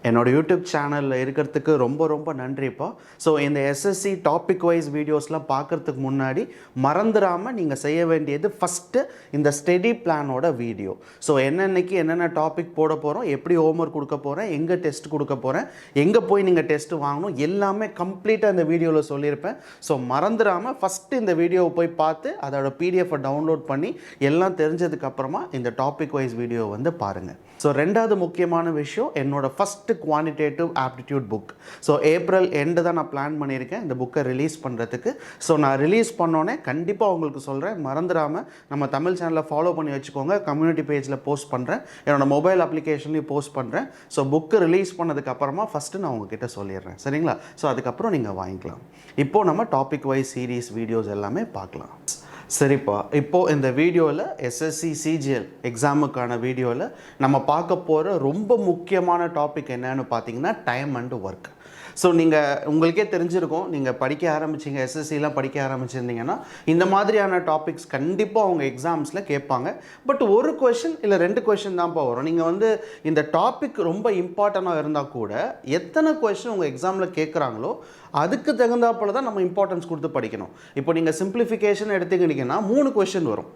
என்னோட யூடியூப் சேனலில் இருக்கிறதுக்கு ரொம்ப ரொம்ப நன்றிப்பா. ஸோ இந்த எஸ்எஸ்சி டாபிக் வைஸ் வீடியோஸ்லாம் பார்க்குறதுக்கு முன்னாடி மறந்துடாமல் நீங்கள் செய்ய வேண்டியது ஃபஸ்ட்டு இந்த ஸ்டடி பிளானோட வீடியோ. ஸோ என்னென்னைக்கு என்னென்ன டாபிக் போட போகிறோம், எப்படி ஹோம்ஒர்க் கொடுக்க போகிறேன், எங்கே டெஸ்ட் கொடுக்க போகிறேன், எங்கே போய் நீங்கள் டெஸ்ட்டு வாங்கணும், எல்லாமே கம்ப்ளீட்டாக இந்த வீடியோவில் சொல்லியிருப்பேன். ஸோ மறந்துடாமல் ஃபஸ்ட்டு இந்த வீடியோவை போய் பார்த்து அதோட பிடிஎஃபை டவுன்லோட் பண்ணி எல்லாம் தெரிஞ்சதுக்கப்புறமா இந்த டாபிக் வைஸ் வீடியோ வந்து பாருங்கள். ஸோ ரெண்டாவது முக்கியமான விஷயம், என்னோட first quantitative aptitude book. So April end தான் நான் பிளான் பண்ணியிருக்கேன் இந்த புக்கை ரிலீஸ் பண்ணுறதுக்கு. ஸோ நான் ரிலீஸ் பண்ணோன்னே கண்டிப்பாக உங்களுக்கு சொல்கிறேன், மறந்துடாமல் நம்ம தமிழ் சேனலை ஃபாலோ பண்ணி வச்சுக்கோங்க. கம்யூனிட்டி பேஜில் போஸ்ட் பண்ணுறேன், என்னோடய மொபைல் அப்ளிகேஷன்லேயும் போஸ்ட் பண்ணுறேன். ஸோ புக்கு ரிலீஸ் பண்ணதுக்கப்புறமா ஃபஸ்ட்டு நான் உங்ககிட்ட சொல்லிடுறேன், சரிங்களா? ஸோ அதுக்கப்புறம் நீங்கள் வாங்கிக்கலாம். இப்போது நம்ம டாபிக் வைஸ் சீரீஸ் வீடியோஸ் எல்லாமே பார்க்கலாம். சரிப்பா, இப்போது இந்த வீடியோவில் எஸ்எஸ்சி சிஜிஎல் எக்ஸாமுக்கான வீடியோவில் நம்ம பார்க்க போகிற ரொம்ப முக்கியமான டாபிக் என்னன்னு பார்த்தீங்கன்னா டைம் அண்ட் ஒர்க். ஸோ நீங்கள் உங்களுக்கே தெரிஞ்சிருக்கும், நீங்கள் படிக்க ஆரம்பிச்சிங்க, எஸ்எஸ்சிலாம் படிக்க ஆரம்பிச்சிருந்தீங்கன்னா இந்த மாதிரியான டாபிக்ஸ் கண்டிப்பாக அவங்க எக்ஸாம்ஸில் கேட்பாங்க. பட் ஒரு கொஷின் இல்லை 2 கொஷின் தான்ப்பா வரும். நீங்கள் வந்து இந்த டாபிக் ரொம்ப இம்பார்ட்டண்ட்டாக இருந்தால் கூட எத்தனை கொஷின் உங்கள் எக்ஸாமில் கேட்குறாங்களோ அதுக்கு தகுந்தாப்பில் தான் நம்ம இம்பார்ட்டன்ஸ் கொடுத்து படிக்கணும். இப்போ நீங்கள் சிம்பிளிஃபிகேஷன் எடுத்துக்கிட்டிங்கன்னா 3 கொஷின் வரும்.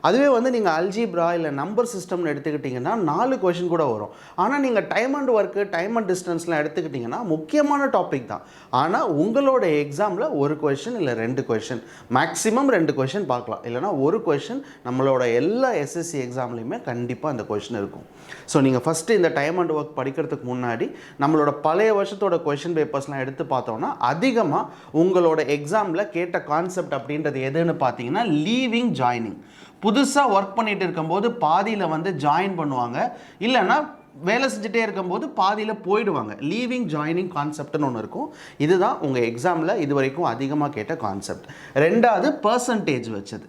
அதுவே வந்து நீங்கள் அல்ஜிப்ரா இல்லை நம்பர் சிஸ்டம்னு எடுத்துக்கிட்டிங்கன்னா 4 கொஷின் கூட வரும். ஆனால் நீங்கள் time and work, time and டிஸ்டன்ஸ்லாம் எடுத்துக்கிட்டிங்கன்னா முக்கியமான டாபிக் தான். ஆனால் உங்களோட எக்ஸாமில் 1 கொஷின் இல்லை 2 கொஷின், மேக்ஸிமம் 2 கொஷின் பார்க்கலாம். இல்லைனா 1 கொஷின் நம்மளோட எல்லா எஸ்எஸ்சி எக்ஸாம்லேயுமே கண்டிப்பாக அந்த கொஷின் இருக்கும். ஸோ நீங்கள் ஃபஸ்ட்டு இந்த டைம் அண்ட் ஒர்க் படிக்கிறதுக்கு முன்னாடி நம்மளோட பழைய வருஷத்தோட கொஷின் பேப்பர்ஸ்லாம் எடுத்து பார்த்தோன்னா அதிகமாக உங்களோட எக்ஸாமில் கேட்ட கான்செப்ட் அப்படின்றது எதுன்னு பார்த்தீங்கன்னா லீவிங் ஜாயினிங். புதுசாக ஒர்க் பண்ணிகிட்டு இருக்கும்போது பாதியில் வந்து ஜாயின் பண்ணுவாங்க, இல்லைன்னா வேலை செஞ்சுட்டே இருக்கும்போது பாதியில் போயிடுவாங்க. லீவிங் ஜாயினிங் கான்செப்ட்னு ஒன்று இருக்கும். இதுதான் உங்கள் எக்ஸாமில் இது வரைக்கும் அதிகமாக கேட்ட கான்செப்ட். ரெண்டாவது பர்சன்டேஜ் வச்சது.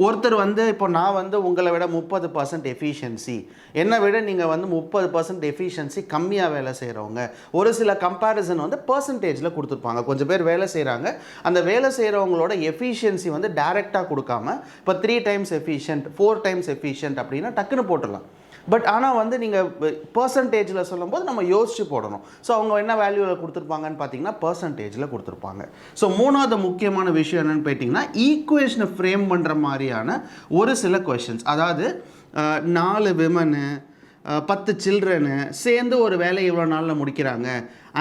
ஒருத்தர் வந்து இப்போ நான் வந்து உங்களை விட 30% எஃபிஷியன்சி, என்னை விட நீங்கள் வந்து 30% எஃபிஷியன்சி கம்மியாக வேலை செய்கிறவங்க, ஒரு சில கம்பேரிசன் வந்து பர்சன்டேஜில் கொடுத்துருப்பாங்க. கொஞ்சம் பேர் வேலை செய்கிறாங்க, அந்த வேலை செய்கிறவங்களோட எஃபிஷியன்சி வந்து டைரெக்டாக கொடுக்காம இப்போ 3 டைம்ஸ் எஃபிஷியன்ட், 4 டைம்ஸ் எஃபிஷியன்ட் அப்படின்னா டக்குன்னு போட்டுடலாம். பட் ஆனால் வந்து நீங்கள் பர்சன்டேஜில் சொல்லும்போது நம்ம யோசித்து போடணும். ஸோ அவங்க என்ன வேல்யூவில் கொடுத்துருப்பாங்கன்னு பார்த்தீங்கன்னா பர்சன்டேஜில் கொடுத்துருப்பாங்க. ஸோ 3வது முக்கியமான விஷயம் என்னென்னு பார்த்தீங்கன்னா ஈக்குவேஷனை ஃப்ரேம் பண்ணுற மாதிரியான ஒரு சில கொஷின்ஸ். அதாவது 4 விமனு 10 சில்ட்ரனு சேர்ந்து ஒரு வேலையை இவ்வளோ நாளில் முடிக்கிறாங்க,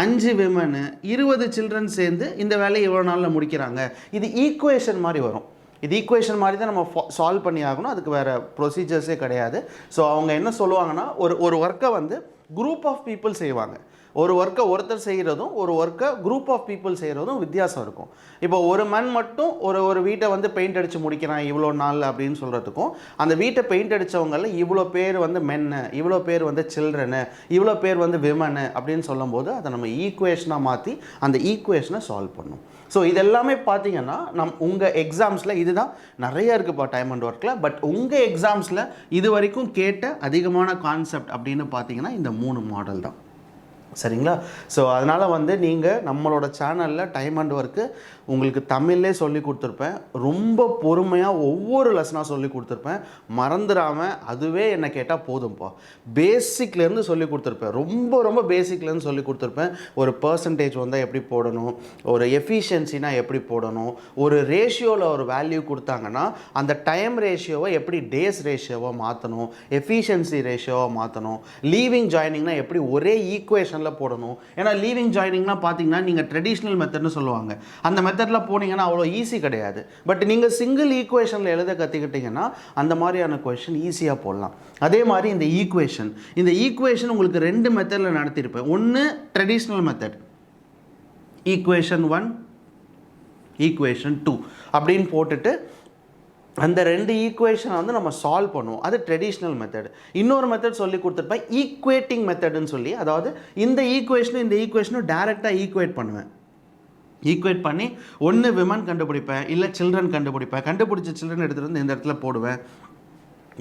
5 விமனு 20 சில்ட்ரன் சேர்ந்து இந்த வேலையை இவ்வளோ நாளில் முடிக்கிறாங்க. இது ஈக்குவேஷன் மாதிரி வரும். இது ஈக்குவேஷன் மாதிரி தான் நம்ம சால்வ் பண்ணி ஆகணும், அதுக்கு வேறு ப்ரொசீஜர்ஸே கிடையாது. ஸோ அவங்க என்ன சொல்லுவாங்கன்னா ஒரு ஒர்க்கை வந்து குரூப் ஆஃப் பீப்புள் செய்வாங்க. ஒரு ஒர்க்கை ஒருத்தர் செய்கிறதும் ஒரு ஒர்க்கை குரூப் ஆஃப் பீப்புள் செய்கிறதும் வித்தியாசம் இருக்கும். இப்போ ஒரு மண் மட்டும் ஒரு வீட்டை வந்து பெயிண்ட் அடித்து முடிக்கிறான் இவ்வளோ நாள் அப்படின்னு சொல்கிறதுக்கும், அந்த வீட்டை பெயிண்ட் அடித்தவங்களில் இவ்வளோ பேர் வந்து மென்னு, இவ்வளோ பேர் வந்து சில்ட்ரனு, இவ்வளோ பேர் வந்து விமனு அப்படின்னு சொல்லும்போது அதை நம்ம ஈக்குவேஷனாக மாற்றி அந்த ஈக்குவேஷனை சால்வ் பண்ணணும். ஸோ இதெல்லாமே பார்த்தீங்கன்னா உங்கள் எக்ஸாம்ஸில் இதுதான் நிறைய இருக்குப்பா டைம் அண்ட் ஒர்க்கில். பட் உங்கள் எக்ஸாம்ஸில் இது வரைக்கும் கேட்ட அதிகமான கான்செப்ட் அப்படின்னு பார்த்தீங்கன்னா இந்த 3 மாடல் தான், சரிங்களா? ஸோ அதனால் வந்து நீங்கள் நம்மளோட சேனலில் டைம் அண்ட் ஒர்க்கு உங்களுக்கு தமிழ்லே சொல்லி கொடுத்துருப்பேன். ரொம்ப பொறுமையாக ஒவ்வொரு லெசனாக சொல்லி கொடுத்துருப்பேன். மறந்துடாமல் அதுவே என்னை கேட்டால் போதும்ப்பா, பேசிக்லேருந்து சொல்லி கொடுத்துருப்பேன். ரொம்ப ரொம்ப பேசிக்லேருந்து சொல்லி கொடுத்துருப்பேன். ஒரு பர்சன்டேஜ் வந்தால் எப்படி போடணும், ஒரு எஃபிஷியன்சினா எப்படி போடணும், ஒரு ரேஷியோவில் ஒரு வேல்யூ கொடுத்தாங்கன்னா அந்த டைம் ரேஷியோவை எப்படி டேஸ் ரேஷியோவாக மாற்றணும், எஃபிஷியன்சி ரேஷியோவாக மாற்றணும், லீவிங் ஜாயினிங்னா எப்படி ஒரே ஈக்குவேஷன் போடணும். ஏன்னா லீவிங் ஜாயினிங்னா பார்த்தீங்கன்னா நீங்கள் ட்ரெடிஷ்னல் மெத்தட்னு சொல்லுவாங்க, அந்த மெத்தடில் போனீங்கன்னா அவ்வளோ ஈஸி கிடையாது. பட் நீங்கள் சிங்கிள் ஈக்குவேஷனில் எழுத கற்றுக்கிட்டிங்கன்னா அந்த மாதிரியான கொஷின் ஈஸியாக போடலாம். அதே மாதிரி இந்த ஈக்குவேஷன் உங்களுக்கு 2 மெத்தடில் நடத்தியிருப்பேன். ஒன்று ட்ரெடிஷ்னல் மெத்தட், ஈக்குவேஷன் 1 ஈக்குவேஷன் 2 அப்படின்னு போட்டுட்டு அந்த 2 ஈக்குவேஷனை வந்து நம்ம சால்வ் பண்ணுவோம். அது ட்ரெடிஷ்னல் மெத்தட். இன்னொரு மெத்தட் சொல்லி கொடுத்துருப்பேன், ஈக்குவேட்டிங் மெத்தட்னு சொல்லி. அதாவது இந்த ஈக்குவேஷனும் இந்த ஈக்குவேஷனும் டேரெக்டாக ஈக்குவேட் பண்ணுவேன். ஈக்குவேட் பண்ணி ஒன்று விமன் கண்டுபிடிப்பேன், இல்லை சில்ட்ரன் கண்டுபிடிப்பேன். கண்டுபிடிச்ச சில்ட்ரன் எடுத்துகிட்டு வந்து இந்த இடத்துல போடுவேன்.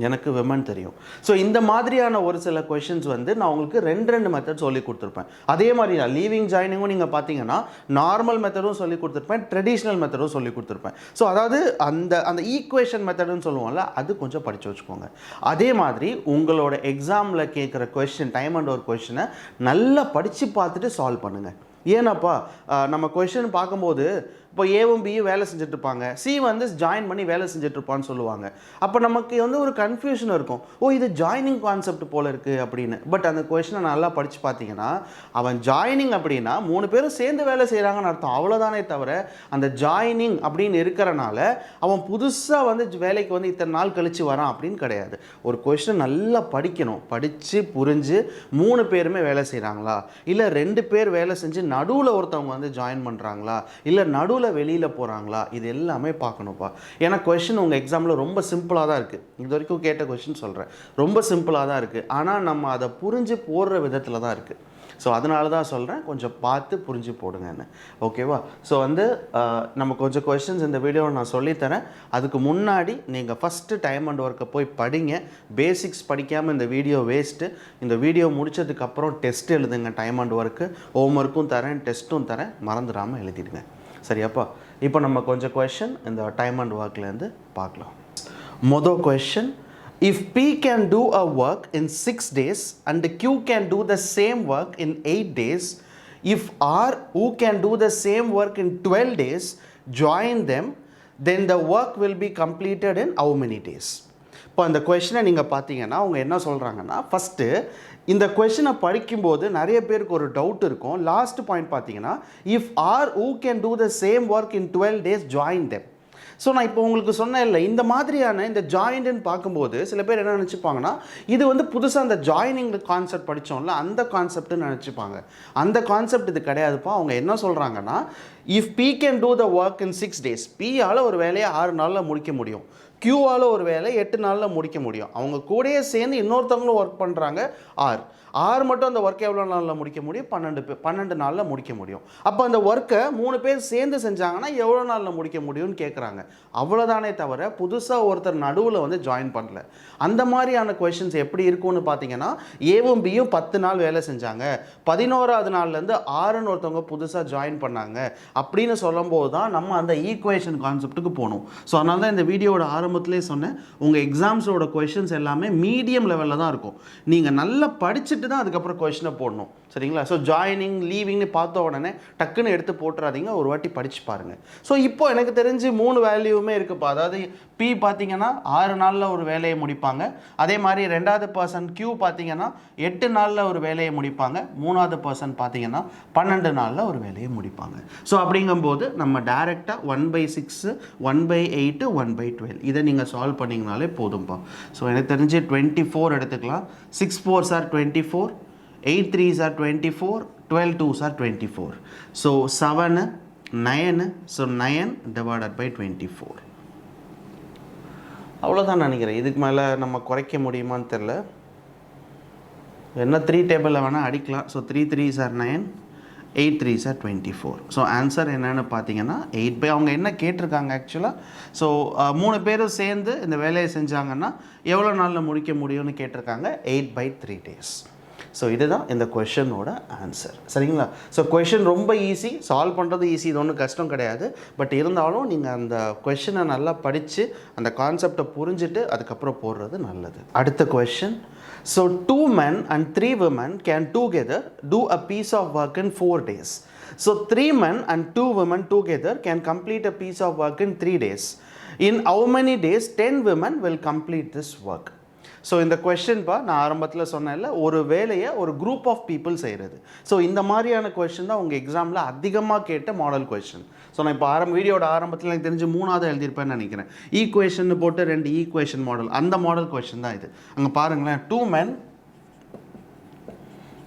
எனக்கு விமன் தெரியும். ஸோ இந்த மாதிரியான ஒரு சில கொஷின்ஸ் வந்து நான் உங்களுக்கு ரெண்டு மெத்தட் சொல்லி கொடுத்துருப்பேன். அதே மாதிரி தான் லீவிங் ஜாயினிங்கும் நீங்கள் பார்த்தீங்கன்னா நார்மல் மெத்தடும் சொல்லி கொடுத்துருப்பேன், ட்ரெடிஷ்னல் மெத்தடும் சொல்லி கொடுத்துருப்பேன். ஸோ அதாவது அந்த அந்த ஈக்குவேஷன் மெத்தடுன்னு சொல்லுவோம்ல, அது கொஞ்சம் படித்து வச்சுக்கோங்க. அதே மாதிரி உங்களோட எக்ஸாமில் கேட்குற கொஷின், டைம் அண்ட் ஒரு கொஷினை நல்லா படித்து பார்த்துட்டு சால்வ் பண்ணுங்கள். ஏன்னாப்பா நம்ம கொஷின் பார்க்கும்போது இப்போ ஏவும் பியும் வேலை செஞ்சுட்ருப்பாங்க, சி வந்து ஜாயின் பண்ணி வேலை செஞ்சுட்ருப்பான்னு சொல்லுவாங்க. அப்போ நமக்கு வந்து ஒரு கன்ஃபியூஷன் இருக்கும், ஓ இது ஜாயினிங் கான்செப்ட் போல் இருக்குது அப்படின்னு. பட் அந்த கொஷினை நல்லா படித்து பார்த்தீங்கன்னா அவன் ஜாயினிங் அப்படின்னா 3 பேரும் சேர்ந்து வேலை செய்கிறாங்கன்னு அர்த்தம், அவ்வளோதானே தவிர அந்த ஜாயினிங் அப்படின்னு இருக்கிறனால அவன் புதுசாக வந்து வேலைக்கு வந்து இத்தனை நாள் கழித்து வரான் அப்படின்னு கிடையாது. ஒரு கொஷினை நல்லா படிக்கணும், படித்து புரிஞ்சு 3 பேருமே வேலை செய்கிறாங்களா, இல்லை 2 பேர் வேலை செஞ்சு நடுவில் ஒருத்தவங்க வந்து ஜாயின் பண்ணுறாங்களா, இல்லை நடுவில் வெளியில் போகிறாங்களா, இது எல்லாமே பார்க்கணும்ப்பா. ஏன்னா கொஷின் உங்கள் எக்ஸாமில் ரொம்ப சிம்பிளாக தான் இருக்குது. இது வரைக்கும் கேட்ட கொஷின் சொல்கிறேன், ரொம்ப சிம்பிளாக தான் இருக்குது. ஆனால் நம்ம அதை புரிஞ்சு போடுற விதத்தில் தான் இருக்குது. ஸோ அதனால தான் சொல்கிறேன், கொஞ்சம் பார்த்து புரிஞ்சு போடுங்கன்னு. ஓகேவா? ஸோ வந்து நம்ம கொஞ்சம் கொஷின்ஸ் இந்த வீடியோவில் நான் சொல்லித்தரேன். அதுக்கு முன்னாடி நீங்கள் ஃபஸ்ட்டு டைம் அண்ட் ஒர்க்கை போய் படிங்க. பேசிக்ஸ் படிக்காமல் இந்த வீடியோ வேஸ்ட்டு. இந்த வீடியோ முடித்ததுக்கப்புறம் டெஸ்ட் எழுதுங்க. டைம் அண்ட் ஒர்க்கு ஹோம்ஒர்க்கும் தரேன், டெஸ்ட்டும் தரேன், மறந்துடாமல் எழுதிடுங்க. சரியாப்பா? இப்போ நம்ம கொஞ்சம் கொஷின் இந்த டைம் அண்ட் ஒர்க்லேருந்து பார்க்கலாம். மொதல் question, if P can do a work in 6 days and Q can do the same work in 8 days, if R who can do the same work in 12 days join them, then the work will be completed in how many days? இப்போ அந்த கொஷினை நீங்கள் பார்த்தீங்கன்னா அவங்க என்ன சொல்கிறாங்கன்னா, first இந்த கொஷினை படிக்கும்போது நிறைய பேருக்கு ஒரு டவுட் இருக்கும். லாஸ்ட் பாயிண்ட் பார்த்தீங்கன்னா, if R who can do the same work in 12 days join them. So நான் இப்போ உங்களுக்கு சொன்னேன் இல்லை, இந்த மாதிரியான இந்த ஜாயின்ட்னு பார்க்கும்போது சில பேர் என்ன நினச்சிப்பாங்கன்னா, இது வந்து புதுசாக அந்த ஜாயினிங் கான்செப்ட் படித்தோம்ல அந்த கான்செப்ட்னு நினச்சிப்பாங்க. அந்த கான்செப்ட் இது கிடையாதுப்பா. அவங்க என்ன சொல்கிறாங்கன்னா, if P can do the work in 6 days, Pயால் ஒரு வேலையை 6 நாளில் முடிக்க முடியும், Qவால் ஒரு வேலை 8 நாளில் முடிக்க முடியும். அவங்க கூடயே சேர்ந்து இன்னொருத்தவங்களும் ஒர்க் பண்ணுறாங்க ஆர் மட்டும் அந்த ஒர்க்கை எவ்வளோ நாளில் முடிக்க முடியும்? 12 நாளில் முடிக்க முடியும். அப்போ அந்த ஒர்க்கை 3 பேர் சேர்ந்து செஞ்சாங்கன்னா எவ்வளோ நாளில் முடிக்க முடியும்னு கேட்குறாங்க. அவ்வளோதானே தவிர புதுசாக ஒருத்தர் நடுவில் வந்து ஜாயின் பண்ணல. அந்த மாதிரியான கொஷின்ஸ் எப்படி இருக்கும்னு பார்த்தீங்கன்னா, ஏவும் பியும் 10 நாள் வேலை செஞ்சாங்க, 11ஆவது நாள்லேருந்து 6ன்னு ஒருத்தவங்க புதுசாக ஜாயின் பண்ணாங்க அப்படின்னு சொல்லும்போது தான் நம்ம அந்த ஈக்குவேஷன் கான்செப்ட்டுக்கு போகணும். ஸோ அதனால தான் இந்த வீடியோட ஆரம்பத்திலே சொன்னேன், உங்கள் எக்ஸாம்ஸோட கொஷின்ஸ் எல்லாமே மீடியம் லெவலில் தான் இருக்கும். நீங்கள் நல்லா படிச்சுட்டு தான் அதுக்கப்புறம் கொஷினை போடணும். சரிங்களா? ஸோ ஜாயினிங் லீவிங்னு பார்த்த உடனே டக்குன்னு எடுத்து போட்டுறாதீங்க, ஒரு வாட்டி படித்து பாருங்கள். ஸோ இப்போ எனக்கு தெரிஞ்சு 3 வேல்யூமே இருக்குப்பா. அதாவது P பார்த்தீங்கன்னா 6 நாளில் ஒரு வேலையை முடிப்பாங்க. அதே மாதிரி 2வது பர்சன் Q பார்த்தீங்கன்னா 8 நாளில் ஒரு வேலையை முடிப்பாங்க. 3வது பர்சன் பார்த்தீங்கன்னா 12 நாளில் ஒரு வேலையை முடிப்பாங்க. ஸோ அப்படிங்கும்போது நம்ம டேரெக்டாக 1/6, 1/8, 1/12 இதை நீங்கள் சால்வ் பண்ணிங்கனாலே போதும்ப்பா. ஸோ எனக்கு தெரிஞ்சு 24 எடுத்துக்கலாம். 6 4s are 24, 8 3s are 24, 12 2s are 24. So 7 9, so 9 divided by 24. அவ்வளோதான் நினைக்கிறேன். இதுக்கு மேலே நம்ம குறைக்க முடியுமான்னு தெரில. என்ன 3 டேபிளில் வேணால் அடிக்கலாம். So 3 3s are 9, 8 3s are 24. So answer என்னென்னு பார்த்தீங்கன்னா 8 அவங்க என்ன கேட்டிருக்காங்க ஆக்சுவலாக, ஸோ 3 பேரும் சேர்ந்து இந்த வேலையை செஞ்சாங்கன்னா எவ்வளோ நாளில் முடிக்க முடியும்னு கேட்டிருக்காங்க. 8/3 days. ஸோ இதுதான் இந்த கொஷனோட ஆன்சர். சரிங்களா? ஸோ கொஷின் ரொம்ப ஈஸி, சால்வ் பண்ணுறது ஈஸி, இது ஒன்றும் கஷ்டம் கிடையாது. பட் இருந்தாலும் நீங்கள் அந்த கொஷனை நல்லா படித்து அந்த கான்செப்டை புரிஞ்சுட்டு அதுக்கப்புறம் போடுறது நல்லது. அடுத்த question, so 2 men and 3 women can together do a piece of work in 4 days. So 3 men and 2 women together can complete a piece of work in 3 days. In how many days 10 women will complete this work? So இந்த கொஷின்ப்பா நான் ஆரம்பத்தில் சொன்னேன்ல, ஒரு வேலையை ஒரு group of people செய்கிறது. So இந்த மாதிரியான கொஷின் தான் உங்கள் எக்ஸாமில் அதிகமாக கேட்ட மாடல் கொஷின். ஸோ நான் இப்போ வீடியோட ஆரம்பத்தில் எனக்கு தெரிஞ்சு 3வது எழுதியிருப்பேன்னு நினைக்கிறேன். ஈக்குவேஷன் போட்டு 2 ஈக்குவேஷன் மாடல், அந்த மாடல் கொஷின் தான் இது. அங்கே பாருங்களேன், 2 men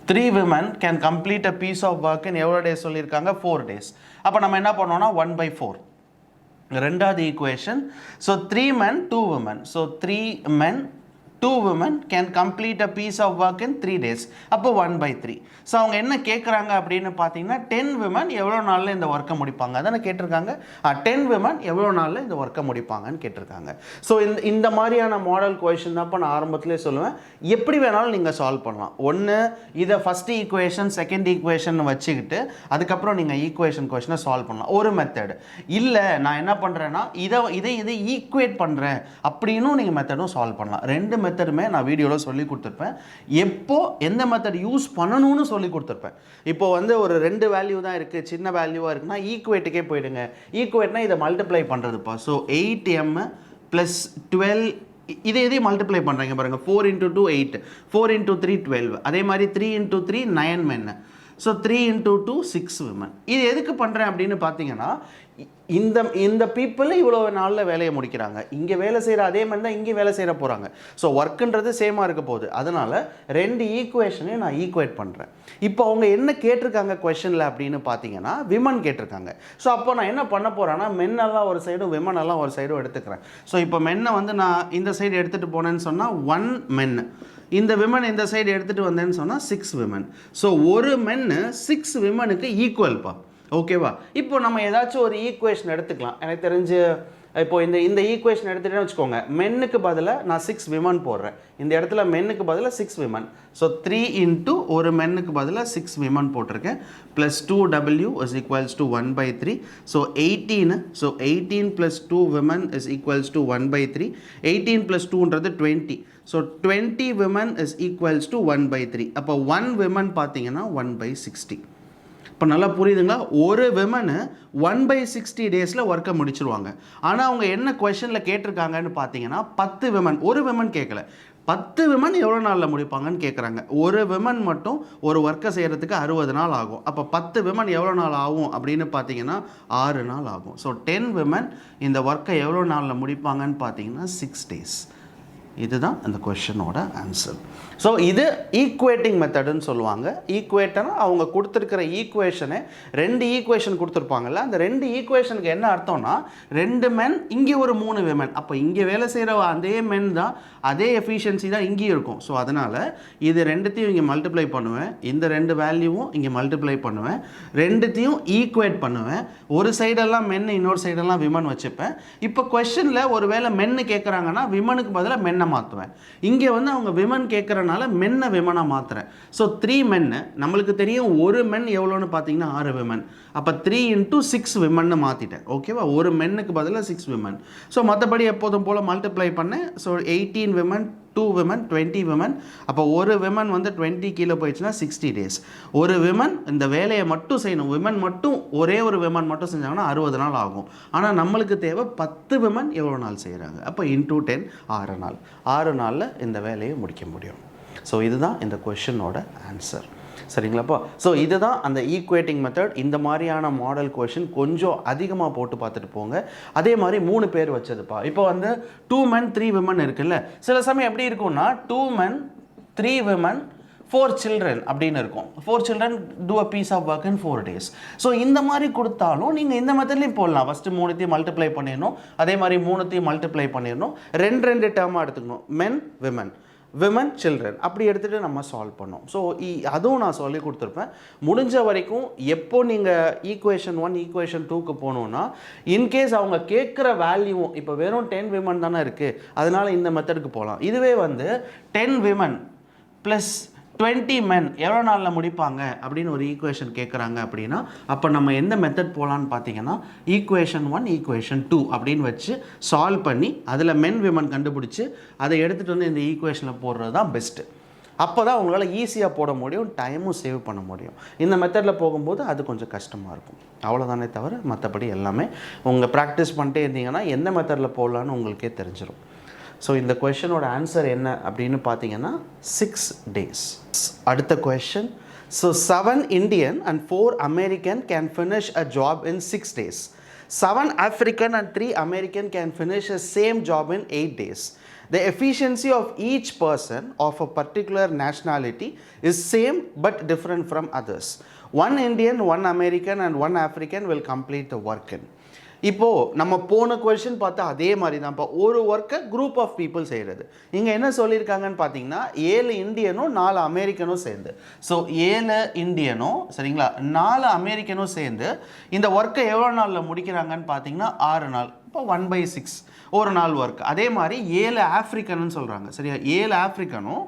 3 women can complete a piece of work in எவ்வளோ டேஸ் சொல்லியிருக்காங்க? 4 days. அப்போ நம்ம என்ன பண்ணோம்னா 1/4. 2வது equation, so 3 men 2 women, so 3 men 2 women can complete a piece of work in 3 days. அப்போ 1/3. ஸோ அவங்க என்ன கேட்குறாங்க அப்படின்னு பார்த்தீங்கன்னா 10 women எவ்வளோ நாளில் இந்த ஒர்க்கை முடிப்பாங்க அதானே கேட்டிருக்காங்க. 10 women எவ்வளோ நாளில் இந்த ஒர்க்கை முடிப்பாங்கன்னு கேட்டிருக்காங்க. ஸோ இந்த மாதிரியான மாடல் கொஷின் தான் இப்போ நான் ஆரம்பத்திலே சொல்லுவேன். எப்படி வேணாலும் நீங்கள் சால்வ் பண்ணலாம். ஒன்று இதை ஃபஸ்ட்டு ஈக்குவேஷன் செகண்ட் ஈக்குவேஷன் வச்சுக்கிட்டு அதுக்கப்புறம் நீங்கள் ஈக்குவேஷன் கொஷினை சால்வ் பண்ணலாம். ஒரு மெத்தடு இல்லை நான் என்ன பண்ணுறேன்னா இதை ஈக்குவேட் பண்ணுறேன் அப்படின்னும் நீங்கள் மெத்தடும் சால்வ் பண்ணலாம். ரெண்டு மெத்தடுமே நான் வீடியோவில் சொல்லி கொடுத்துருப்பேன். எப்போ எந்த மெத்தட் யூஸ் பண்ணணும்னு சொல்லி கொடுத்துருப்பேன். இப்போ வந்து ஒரு 2 வேல்யூ தான் இருக்குது, சின்ன வேல்யூவாக இருக்குன்னா ஈக்குவேட்டுக்கே போயிடுங்க. ஈக்குவேட்னா இதை மல்டிப்ளை பண்ணுறதுப்பா. ஸோ 8m + 12 இதே மல்டிப்ளை பண்ணுறீங்க பாருங்கள். 4 × 2 8, 4 × 3 12, அதே மாதிரி 3 × 3 9 men. So 3 × 2 6 women. இது எதுக்கு பண்ணுறேன் அப்படின்னு பார்த்தீங்கன்னா இந்த பீப்புள் இவ்வளோ நாளில் வேலையை முடிக்கிறாங்க. இங்கே வேலை செய்கிற அதே மாதிரி தான் இங்கே வேலை செய்கிற போகிறாங்க. ஸோ ஒர்க்குன்றது சேமாக இருக்க போகுது. அதனால் 2 ஈக்குவேஷனையும் நான் ஈக்குவேட் பண்ணுறேன். இப்போ அவங்க என்ன கேட்டிருக்காங்க கொஷனில் அப்படின்னு பார்த்தீங்கன்னா விமன் கேட்டிருக்காங்க. ஸோ அப்போ நான் என்ன பண்ண போகிறேன்னா மென்னெல்லாம் ஒரு சைடும் விமனெல்லாம் ஒரு சைடும் எடுத்துக்கிறேன். ஸோ இப்போ மென்னை வந்து நான் இந்த சைடு எடுத்துகிட்டு போனேன்னு சொன்னால் 1 men, இந்த விமன் இந்த சைடு எடுத்துகிட்டு வந்தேன்னு சொன்னால் 6 women. ஸோ ஒரு மென்னு 6 விமனுக்கு ஈக்குவல்ப்பா. ஓகேவா? இப்போ நம்ம ஏதாச்சும் ஒரு ஈக்குவேஷன் எடுத்துக்கலாம். எனக்கு தெரிஞ்சு இப்போ இந்த ஈக்குவேஷன் எடுத்துகிட்டேன்னு வச்சுக்கோங்க. மென்னுக்கு பதிலாக நான் 6 விமன் போடுறேன். இந்த இடத்துல மென்னுக்கு பதிலாக 6 விமன். ஸோ 3 × ஒரு மென்னுக்கு பதிலாக 6 விமன் போட்டிருக்கேன். +2w = 1/3. So 18. So 18 + 2 women = 1/3. 18 + 2ன்றது 20. So 20 women = 1/3. அப்போ 1 women பார்த்தீங்கன்னா 1/60. இப்போ நல்லா புரியுதுங்களா? ஒரு விமனு 1/60 டேஸில் ஒர்க்கை முடிச்சிருவாங்க. ஆனால் அவங்க என்ன கொஷனில் கேட்டிருக்காங்கன்னு பார்த்தீங்கன்னா 10 விமன், ஒரு விமன் கேட்கல, 10 விமன் எவ்வளோ நாளில் முடிப்பாங்கன்னு கேட்குறாங்க. ஒரு விமன் மட்டும் ஒரு ஒர்க்கை செய்கிறதுக்கு 60 நாள் ஆகும். அப்போ 10 விமன் எவ்வளோ நாள் ஆகும் அப்படின்னு பார்த்தீங்கன்னா 6 நாள் ஆகும். ஸோ 10 விமன் இந்த ஒர்க்கை எவ்வளோ நாளில் முடிப்பாங்கன்னு பார்த்தீங்கன்னா 6 days. இதுதான் அந்த கொஷனோட ஆன்சர். ஸோ இது ஈக்குவேட்டிங் மெத்தடுன்னு சொல்லுவாங்க. ஈக்குவேட்டனா அவங்க கொடுத்துருக்கிற ஈக்குவேஷனை 2 ஈக்குவேஷன் கொடுத்துருப்பாங்கல்ல, அந்த 2 ஈக்குவேஷனுக்கு என்ன அர்த்தம்னா 2 men இங்கே ஒரு 3 women. அப்போ இங்கே வேலை செய்கிற அதே மென் தான், அதே எஃபிஷியன்சி தான் இங்கேயும் இருக்கும். ஸோ அதனால் இது ரெண்டுத்தையும் இங்கே மல்டிப்ளை பண்ணுவேன், இந்த 2 வேல்யூவும் இங்கே மல்டிப்ளை பண்ணுவேன், ரெண்டுத்தையும் ஈக்குவேட் பண்ணுவேன். ஒரு சைடெல்லாம் மென்னு இன்னொரு சைடெல்லாம் விமன் வச்சுப்பேன். இப்போ கொஷனில் ஒரு வேளை மென்னு கேட்குறாங்கன்னா விமனுக்கு பதிலாக மென்னை மாற்றுவேன். இங்கே வந்து அவங்க விமன் கேட்குறனால மென்னை விமனாக மாற்றுறேன். ஸோ 3 men, நம்மளுக்கு தெரியும் ஒரு மென் எவ்வளோன்னு பார்த்தீங்கன்னா 6 women. அப்போ 3 × 6 women மாற்றிட்டேன். ஓகேவா? ஒரு மென்னுக்கு பதிலாக 6 women. ஸோ மற்றபடி எப்போதும் போல் மல்டிப்ளை பண்ணேன். So 18 women, 2 women, 20 women. அப்போ ஒரு விமன் வந்து 20 கீழே போயிடுச்சுன்னா 60 days. ஒரு விமன் இந்த வேலையை மட்டும் செய்யணும், விமன் மட்டும் ஒரே ஒரு விமன் மட்டும் செஞ்சாங்கன்னா 60 நாள் ஆகும். ஆனால் நம்மளுக்கு தேவை 10 விமன் எவ்வளோ நாள் செய்கிறாங்க. அப்போ × 10 6 நாள். 6 நாளில் இந்த வேலையை முடிக்க முடியும். ஸோ இதுதான் இந்த கொஷனோட ஆன்சர். சரிங்களாப்பா? ஸோ இதுதான் அந்த ஈக்குவேட்டிங் மெத்தட். இந்த மாதிரியான மாடல் கொஷின் கொஞ்சம் அதிகமாக போட்டு பார்த்துட்டு போங்க. அதே மாதிரி 3 பேர் வச்சதுப்பா. இப்போ வந்து 2 men 3 women இருக்குல்ல, சில சமயம் எப்படி இருக்கும்னா 2 men 3 women 4 children அப்படின்னு இருக்கும். 4 children do a piece of work in 4 days. So இந்த மாதிரி கொடுத்தாலும் நீங்கள் இந்த மெத்தட்லேயும் போடலாம். ஃபஸ்ட்டு 3த்தையும் மல்டிப்ளை பண்ணிடணும், அதே மாதிரி 3த்தையும் மல்டிப்ளை பண்ணிடணும், 2 டேர்மாக எடுத்துக்கணும், men women, விமன் சில்ட்ரன் அப்படி எடுத்துகிட்டு நம்ம சால்வ் பண்ணோம். ஸோ அதுவும் நான் சொல்லி கொடுத்துருப்பேன். முடிஞ்ச வரைக்கும் எப்போ நீங்கள் ஈக்குவேஷன் 1 ஈக்குவேஷன் 2க்கு போகணுன்னா இன்கேஸ் அவங்க கேட்குற வேல்யூவும் இப்போ வெறும் 10 விமன் தானே இருக்குது, அதனால் இந்த மெத்தடுக்கு போகலாம். இதுவே வந்து 10 விமன் + 20 men எவ்வளோ நாளில் முடிப்பாங்க அப்படின்னு ஒரு ஈக்குவேஷன் கேட்குறாங்க அப்படின்னா அப்போ நம்ம எந்த மெத்தட் போகலான்னு பார்த்தீங்கன்னா ஈக்குவேஷன் 1 ஈக்குவேஷன் 2 அப்படின்னு வச்சு சால்வ் பண்ணி அதில் மென் விமன் கண்டுபிடிச்சி அதை எடுத்துகிட்டு வந்து இந்த ஈக்குவேஷனில் போடுறது தான் பெஸ்ட்டு. அப்போ தான் உங்களால் ஈஸியாக போட முடியும், டைமும் சேவ் பண்ண முடியும். இந்த மெத்தடில் போகும்போது அது கொஞ்சம் கஷ்டமாக இருக்கும். அவ்வளோதானே தவிர மற்றபடி எல்லாமே உங்கள் ப்ராக்டிஸ் பண்ணிட்டே இருந்தீங்கன்னா எந்த மெத்தடில் போடலான்னு உங்களுக்கே தெரிஞ்சிடும். ஸோ இந்த கொஷனோட ஆன்சர் என்ன அப்படின்னு பார்த்தீங்கன்னா 6 days. அடுத்த question. So 7 Indian and 4 American can finish a job in 6 days. 7 African and 3 American can finish the same job in 8 days. The efficiency of each person of a particular nationality is same but different from others. 1 Indian, 1 American and 1 African will complete the work in. இப்போது நம்ம போன question பார்த்தா அதே மாதிரி தான். இப்போ ஒரு ஒர்க்கை குரூப் ஆஃப் பீப்புள் செய்கிறது. இங்கே என்ன சொல்லியிருக்காங்கன்னு பார்த்தீங்கன்னா 7 இந்தியனும் 4 அமெரிக்கனும் சேர்ந்து. ஸோ 7 இந்தியனும் சரிங்களா 4 அமெரிக்கனும் சேர்ந்து இந்த ஒர்க்கை எவ்வளோ நாளில் முடிக்கிறாங்கன்னு பார்த்தீங்கன்னா 6 நாள். இப்போ 1/6 ஒரு நாள் ஒர்க். அதே மாதிரி 7 ஆஃப்ரிக்கனுன்னு சொல்கிறாங்க சரியா. 7 ஆஃப்ரிக்கனும்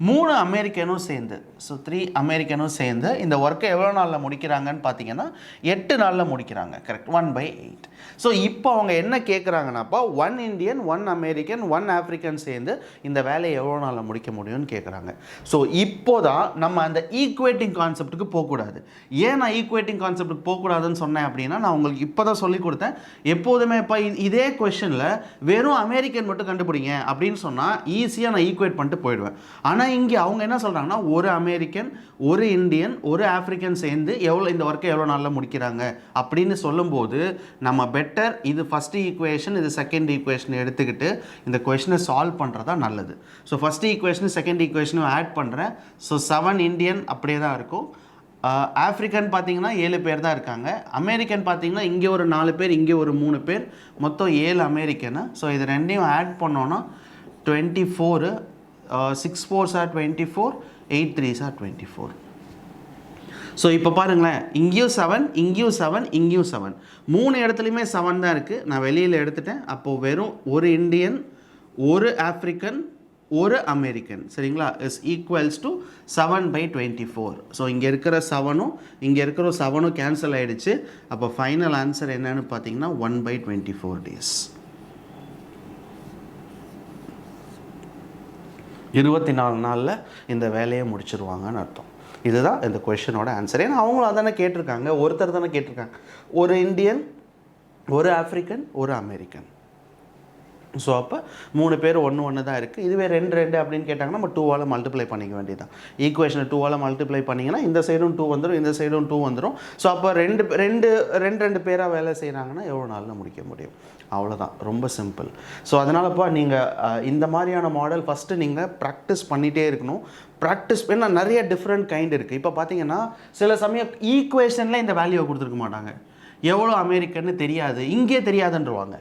3 அமெரிக்கனும் சேர்ந்து, ஸோ 3 அமெரிக்கனும் சேர்ந்து இந்த ஒர்க்கை எவ்வளோ நாளில் முடிக்கிறாங்கன்னு பார்த்தீங்கன்னா 8 நாளில் முடிக்கிறாங்க. கரெக்ட், 1/8. ஸோ இப்போ அவங்க என்ன கேட்குறாங்கன்னாப்பா 1 இந்தியன் 1 அமெரிக்கன் 1 ஆஃப்ரிக்கன் சேர்ந்து இந்த வேலையை எவ்வளோ நாளில் முடிக்க முடியும்னு கேட்குறாங்க. ஸோ இப்போ தான் நம்ம அந்த ஈக்குவேட்டிங் கான்செப்ட்டுக்கு போகக்கூடாது. ஏன் நான் ஈக்குவேட்டிங் கான்செப்ட்டுக்கு போகக்கூடாதுன்னு சொன்னேன் அப்படின்னா, நான் உங்களுக்கு இப்போ தான் சொல்லி கொடுத்தேன். எப்போதுமே இப்போ இதே கொஷனில் வெறும் அமெரிக்கன் மட்டும் கண்டுபிடிங்க அப்படின்னு சொன்னால் ஈஸியாக நான் ஈக்குவேட் பண்ணிட்டு போயிடுவேன். ஆனால் இங்கே அவங்க என்ன சொல்கிறாங்கன்னா ஒரு அமெரிக்கன் ஒரு இந்தியன் ஒரு ஆஃப்ரிக்கன் சேர்ந்து இந்த ஒர்க்கை எவ்வளோ நாளில் முடிக்கிறாங்க அப்படின்னு சொல்லும்போது நம்ம பெட்டர் இது ஃபஸ்ட்டு ஈக்குவேஷன் இது செகண்ட் ஈக்குவேஷன் எடுத்துக்கிட்டு இந்த கொஷனை சால்வ் பண்ணுறதா நல்லது. ஸோ ஃபஸ்ட்டு ஈக்குவேஷனும் செகண்ட் ஈக்குவேஷனும் ஆட் பண்ணுறேன். ஸோ 7 இந்தியன் அப்படியே தான் இருக்கும். ஆஃப்ரிக்கன் பார்த்தீங்கன்னா 7 பேர் தான் இருக்காங்க. அமெரிக்கன் பார்த்தீங்கன்னா இங்கே ஒரு 4 பேர் இங்கே ஒரு 3 பேர், மொத்தம் 7 அமெரிக்கனு. ஸோ இது ரெண்டையும் ஆட் பண்ணோன்னா 24, 6 4s are 24, 8 3s are 24. So இப்போ பாருங்களேன், இங்கேயும் 7 இங்கேயும் 7 இங்கேயும் 7, 3 இடத்துலையுமே 7 தான் இருக்குது. நான் வெளியில் எடுத்துட்டேன். அப்போது வெறும் ஒரு இந்தியன் ஒரு ஆஃப்ரிக்கன் ஒரு அமெரிக்கன் சரிங்களா இஸ் ஈக்குவல்ஸ் டு 7/24. ஸோ இங்கே இருக்கிற 7ம் இங்கே இருக்கிற 7ம் கேன்சல் ஆகிடுச்சு. அப்போ ஃபைனல் ஆன்சர் என்னன்னு பார்த்தீங்கன்னா 1/24 days. 24 நாளில் இந்த வேலையை முடிச்சிருவாங்கன்னு அர்த்தம். இதுதான் இந்த கொஷனோட ஆன்சர். ஏன்னா அவங்களும் அதானே கேட்டிருக்காங்க, ஒருத்தர் தானே கேட்டிருக்காங்க. ஒரு இந்தியன் ஒரு ஆஃப்ரிக்கன் ஒரு அமெரிக்கன். ஸோ அப்போ 3 பேர் 1 தான் இருக்குது. இதுவே 2 அப்படின்னு கேட்டாங்கன்னா நம்ம 2ஆல் மல்டிப்ளை பண்ணிக்க வேண்டியதான். ஈக்குவேஷனை 2ஆல் மல்டிப்ளை பண்ணிங்கன்னா இந்த சைடும் 2 வந்துடும், இந்த சைடும் 2 வந்துடும். ஸோ அப்போ ரெண்டு பேராக வேலை செய்கிறாங்கன்னா எவ்வளோ நாளில் முடிக்க முடியும்? அவ்வளோதான், ரொம்ப சிம்பிள். ஸோ அதனாலப்பா நீங்கள் இந்த மாதிரியான மாடல் ஃபஸ்ட்டு நீங்கள் ப்ராக்டிஸ் பண்ணிகிட்டே இருக்கணும். ப்ராக்டிஸ் பண்ணால் நிறைய டிஃப்ரெண்ட் கைண்ட் இருக்குது. இப்போ பார்த்தீங்கன்னா சில சமயம் ஈக்குவேஷனில் இந்த வேல்யூவை கொடுத்துருக்க மாட்டாங்க, எவ்வளோ அமெரிக்கன்னு தெரியாது, இங்கே தெரியாதுன்றவாங்க.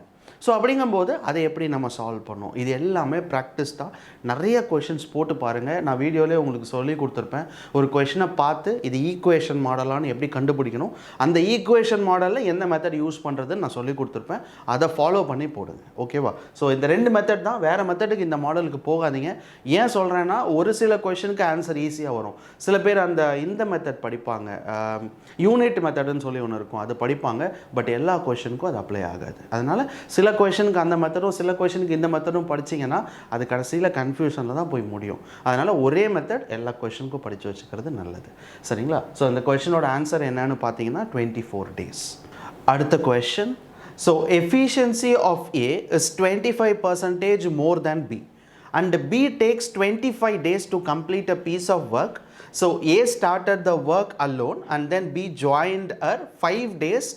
ஸோ அப்படிங்கும்போது அதை எப்படி நம்ம சால்வ் பண்ணோம்? இது எல்லாமே ப்ராக்டிஸ் தான். நிறைய கொஷின்ஸ் போட்டு பாருங்கள். நான் வீடியோவிலே உங்களுக்கு சொல்லி கொடுத்துருப்பேன். ஒரு கொஷினை பார்த்து இது ஈக்குவேஷன் மாடலான்னு எப்படி கண்டுபிடிக்கணும், அந்த ஈக்குவேஷன் மாடலில் எந்த மெத்தட் யூஸ் பண்ணுறதுன்னு நான் சொல்லி கொடுத்துருப்பேன். அதை ஃபாலோ பண்ணி போடுங்க, ஓகேவா? ஸோ இந்த 2 மெத்தட் தான், வேறு மெத்தடுக்கு இந்த மாடலுக்கு போகாதீங்க. ஏன் சொல்கிறேன்னா ஒரு சில கொஷனுக்கு ஆன்சர் ஈஸியாக வரும். சில பேர் இந்த மெத்தட் படிப்பாங்க, யூனிட் மெத்தடுன்னு சொல்லி ஒன்று இருக்கும், அது படிப்பாங்க. பட் எல்லா கொஷனுக்கும் அது அப்ளை ஆகாது. அதனால் சில கொஷனுக்கு அந்த மெத்தடும் சில கொஷனுக்கு இந்த மெத்தடும் படிச்சிங்கன்னா அது கடைசியில் கன்ஃபியூஷனில் தான் போய் முடியும். அதனால் ஒரே மெத்தட் எல்லா கொஷனுக்கும் படித்து வச்சுக்கிறது நல்லது, சரிங்களா? ஸோ இந்த கொஷனோட ஆன்சர் என்னன்னு பார்த்தீங்கன்னா 24 days. அடுத்த question. So efficiency of A is 25% more than B and B takes 25 days to complete a piece of work. So A started the work alone and then B joined her 5 days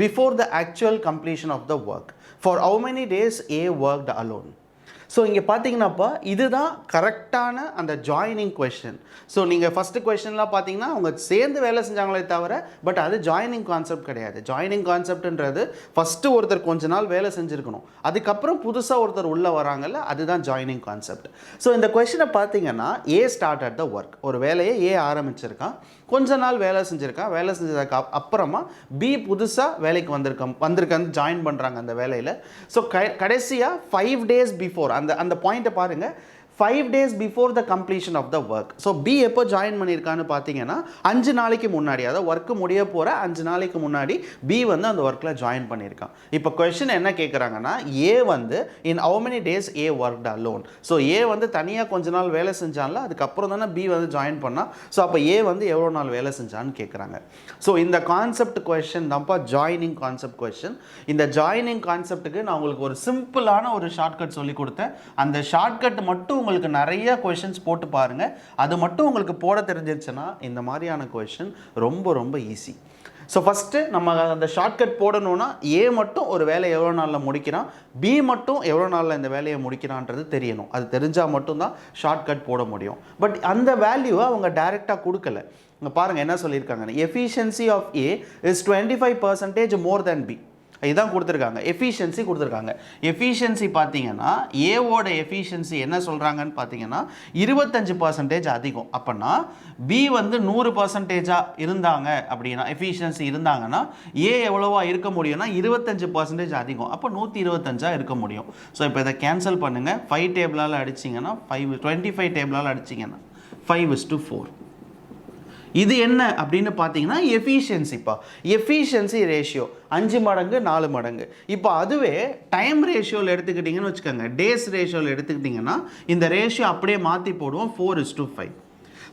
before the actual completion of the work. For how many days A worked alone? So இங்கே பார்த்தீங்கன்னாப்பா இதுதான் கரெக்டான அந்த joining question. So நீங்கள் first கொஷின்லாம் பார்த்தீங்கன்னா அவங்க சேர்ந்து வேலை செஞ்சாங்களே தவிர பட் அது ஜாயினிங் கான்செப்ட் கிடையாது. ஜாயினிங் கான்செப்ட்ன்றது ஃபஸ்ட்டு ஒருத்தர் கொஞ்ச நாள் வேலை செஞ்சுருக்கணும், அதுக்கப்புறம் புதுசாக ஒருத்தர் உள்ளே வராங்கல்ல, அதுதான் ஜாயினிங் கான்செப்ட். ஸோ இந்த கொஷினை பார்த்தீங்கன்னா ஏ ஸ்டார்டட் த ஒர்க், ஒரு வேலையை ஏ ஆரம்பிச்சிருக்கான், கொஞ்ச நாள் வேலை செஞ்சுருக்கான், வேலை செஞ்சதுக்கு அப்புறமா பி புதுசாக வேலைக்கு வந்திருக்கான்னு ஜாயின் பண்ணுறாங்க அந்த வேலையில். ஸோ கடைசியாக 5 days பிஃபோர் அந்த பாயிண்ட்டை பாருங்கள், 5 days before the completion of the work. So B எப்போ ஜாயின் பண்ணியிருக்கான்னு பார்த்தீங்கன்னா 5 நாளைக்கு முன்னாடி, அதாவது ஒர்க்கு முடிய போகிற 5 நாளைக்கு முன்னாடி பி அந்த ஒர்க்கில் ஜாயின் பண்ணியிருக்கான். இப்போ கொஷின் என்ன கேட்குறாங்கன்னா A in how many days A worked alone. So A தனியாக கொஞ்ச நாள் வேலை செஞ்சான்ல, அதுக்கப்புறம் தானே பி ஜாயின் பண்ணால். ஸோ அப்போ ஏ எவ்வளோ நாள் வேலை செஞ்சான்னு கேட்குறாங்க. ஸோ இந்த கான்செப்ட் கொஷின் தான்ப்பா ஜாயினிங் கான்செப்ட் கொஷின். இந்த ஜாயினிங் கான்செப்ட்டுக்கு நான் உங்களுக்கு ஒரு சிம்பிளான ஒரு ஷார்ட்கட் சொல்லி கொடுத்தேன். அந்த ஷார்ட்கட் மட்டும் உங்களுக்கு நிறைய கொஷின்ஸ் போட்டு பாருங்கள். அது மட்டும் உங்களுக்கு போட தெரிஞ்சிருச்சுன்னா இந்த மாதிரியான கொஷின் ரொம்ப ரொம்ப ஈஸி. ஸோ ஃபஸ்ட்டு நம்ம அந்த ஷார்ட்கட் போடணுன்னா ஏ மட்டும் ஒரு வேலையை எவ்வளோ நாளில் முடிக்கிறான், பி மட்டும் எவ்வளோ நாளில் இந்த வேலையை முடிக்கிறான்றது தெரியணும். அது தெரிஞ்சால் மட்டும்தான் ஷார்ட்கட் போட முடியும். பட் அந்த வேல்யூவை அவங்க டைரெக்டாக கொடுக்கல. இங்கே பாருங்கள் என்ன சொல்லியிருக்காங்க, efficiency of A is 25% more than B. இதுதான் கொடுத்துருக்காங்க. எஃபிஷியன்சி கொடுத்துருக்காங்க. எஃபிஷியன்சி பார்த்தீங்கன்னா ஏவோட எஃபிஷியன்சி என்ன சொல்கிறாங்கன்னு பார்த்தீங்கன்னா 25% அதிகம். அப்போனா பி வந்து 100% இருந்தாங்க அப்படின்னா எஃபிஷியன்சி இருந்தாங்கன்னா ஏ எவ்வளோவா இருக்க முடியும்னா 25% அதிகம். அப்போ 125 இருக்க முடியும். ஸோ இப்போ இதை கேன்சல் பண்ணுங்கள். 5 டேபிளால் அடிச்சிங்கன்னா 25 டேபிளால் அடிச்சிங்கன்னா 5:4. இது என்ன அப்படின்னு பார்த்தீங்கன்னா எஃபிஷியன்சிப்பா. எஃபிஷியன்சி ரேஷியோ 5 மடங்கு 4 மடங்கு. இப்போ அதுவே டைம் ரேஷியோவில் எடுத்துக்கிட்டிங்கன்னு வச்சுக்கோங்க, டேஸ் ரேஷியோவில் எடுத்துக்கிட்டிங்கன்னா இந்த ரேஷியோ அப்படியே மாற்றி போடுவோம் 4:5.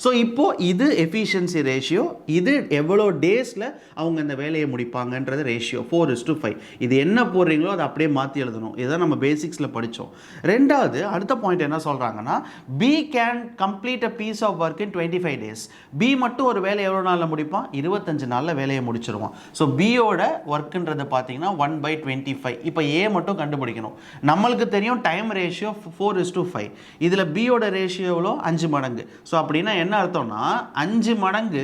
ஸோ இப்போது இது எஃபிஷியன்சி ரேஷியோ, இது எவ்வளோ டேஸில் அவங்க இந்த வேலையை முடிப்பாங்கன்றது ரேஷியோ 4:5. இது என்ன போடுறீங்களோ அதை அப்படியே மாற்றி எழுதணும். இதுதான் நம்ம பேசிக்ஸில் படித்தோம். ரெண்டாவது அடுத்த பாயிண்ட் என்ன சொல்கிறாங்கன்னா B can complete a piece of work in 25 days. B மட்டும் ஒரு வேலை எவ்வளோ நாளில் முடிப்பான்? 25 நாளில் வேலையை முடிச்சிருவான். ஸோ பியோட ஒர்க்குன்றது பார்த்தீங்கன்னா 1/25. இப்போ ஏ மட்டும் கண்டுபிடிக்கணும். நம்மளுக்கு தெரியும் டைம் ரேஷியோ 4:5. இதில் பியோட ரேஷியோ எவ்வளோ? 5 மடங்கு. ஸோ அப்படின்னா என்ன அர்த்தம்னா 5 மடங்கு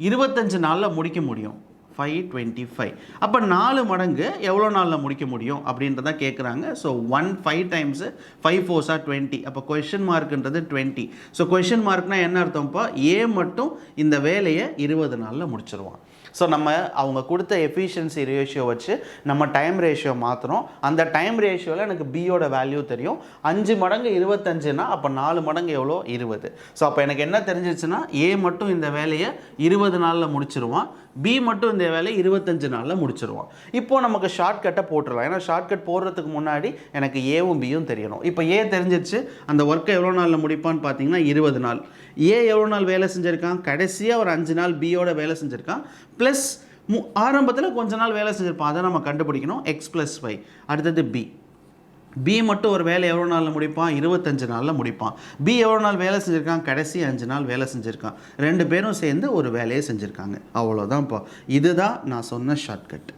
25 நாளில் முடிக்க முடியும், 5:25. அப்போ 4 மடங்கு எவ்வளோ நாளில் முடிக்க முடியும் அப்படின்றத கேட்குறாங்க. So 5 times 5 4s are 20. அப்போ கொஷின் மார்க்ன்றது 20. ஸோ கொஷின் மார்க்னா என்ன அர்த்தம்ப்பா? ஏ மட்டும் இந்த வேலையை 20 நாளில் முடிச்சிருவான். ஸோ நம்ம அவங்க கொடுத்த எஃபிஷியன்சி ரேஷியோ வச்சு நம்ம டைம் ரேஷியோ மாற்றுறோம். அந்த டைம் ரேஷியோவில் எனக்கு பியோட வேல்யூ தெரியும். 5 மடங்கு 25னா அப்போ 4 மடங்கு எவ்வளோ? 20. ஸோ அப்போ எனக்கு என்ன தெரிஞ்சிச்சுன்னா ஏ மட்டும் இந்த வேலையை 20 நாளில் முடிச்சிருவான், பி மட்டும் இந்த வேலையை 25 நாளில் முடிச்சிருவான். இப்போது நமக்கு ஷார்ட்கட்டை போட்டுடலாம். ஏன்னா ஷார்ட்கட் போடுறதுக்கு முன்னாடி எனக்கு ஏவும் பியும் தெரியணும். இப்போ ஏ தெரிஞ்சிச்சு, அந்த ஒர்க்கை எவ்வளோ நாளில் முடிப்பான்னு பார்த்தீங்கன்னா 20 நாள். ஏ எவ்வளோ நாள் வேலை செஞ்சுருக்கான்? கடைசியாக ஒரு 5 நாள் பியோட வேலை செஞ்சுருக்கான். ப்ளஸ் ஆரம்பத்தில் கொஞ்ச நாள் வேலை செஞ்சுருப்பான். அதை நம்ம கண்டுபிடிக்கணும். x+y. அடுத்தது பி மட்டும் ஒரு வேலை எவ்வளோ நாளில் முடிப்பான்? 25 நாளில் முடிப்பான். பி எவ்வளோ நாள் வேலை செஞ்சுருக்கான்? கடைசி 5 நாள் வேலை செஞ்சுருக்கான். 2 பேரும் சேர்ந்து ஒரு வேலையை செஞ்சுருக்காங்க. அவ்வளோதான்ப்பா. இதுதான் நான் சொன்ன ஷார்ட்கட்.